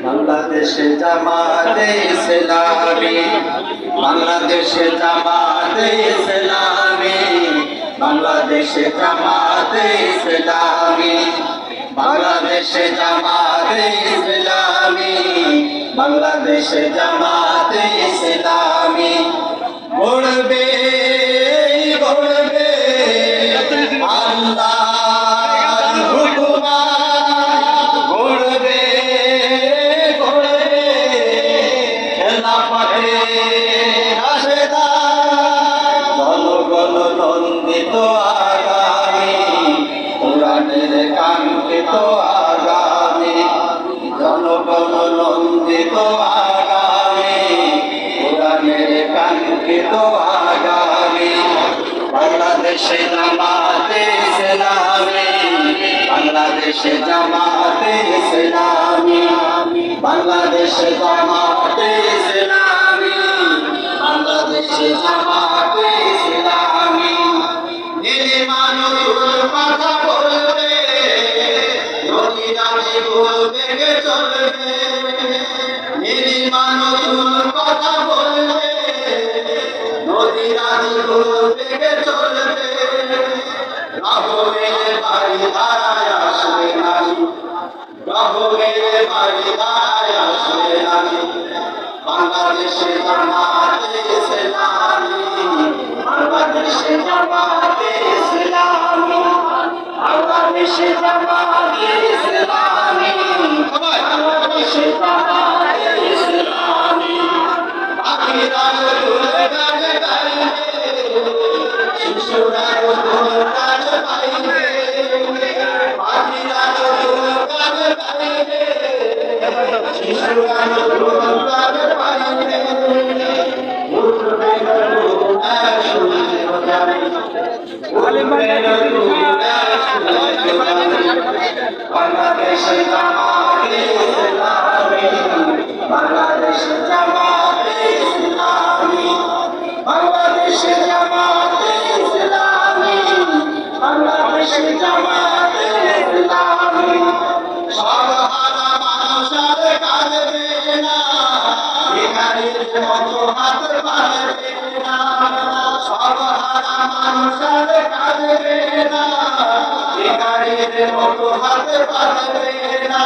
বাংলাদেশে জামাতে ইসলামী, বাংলাদেশে জামাতে ইসলামী, বাংলাদেশে জামাতে ইসলামী, বাংলাদেশে জামাতে ইসলামী, বাংলাদেশে জামাতে ইসলামী গড়বে গড়বে আল্লাহ জনগণ নন্দিত আগামী কোরআনের কাঙ্ক্ষিত আগামী, জনগণ নন্দিত আগামী কোরআনের কাঙ্ক্ষিত আগামী, বাংলাদেশে জামাতে ইসলামী, বাংলাদেশে জামাতে ইসলামী, বাংলাদেশে জামাতে ইসলামী, বাংলাদেশে জামাতে ইসলামী নির্মাণের কথা বলবে, নদী নামে বলবে চলবে, নির্মাণের কথা বলবে, নদী নামে বলবে চলবে, রাহুলের বাড়ি ধারায় আসবে নারী, রাহুলের বাড়ি ধারায় আসবে নারী, বাংলাদেশে জামাতে ইসলামী, বাংলাদেশে জামাতে ইসলামী, বাংলাদেশে জামাতে ইসলামী, বাংলাদেশে জামাতে ইসলামী, পাখিরা গান গাইবে, শিশুরা গান গাইবে, পাখিরা গান গাইবে, শিশুরা গান গাইবে, উঠবে নতুনা সূর্য যাবে, উঠবে নতুনা সূর্য যাবে, বাংলাদেশে জামাতে ইসলামী, বাংলাদেশে জামাতে ইসলামী, বাংলাদেশে জামাতে ইসলামী, বাংলাদেশে জামাতে ইসলামী সব হারা মানুষের কাঁদবে না, ভিখারির মতো হাত বাড়বে না, সব হারা মানুষের কাঁদবে না, ভিখারির মতো হাত বাড়বে না।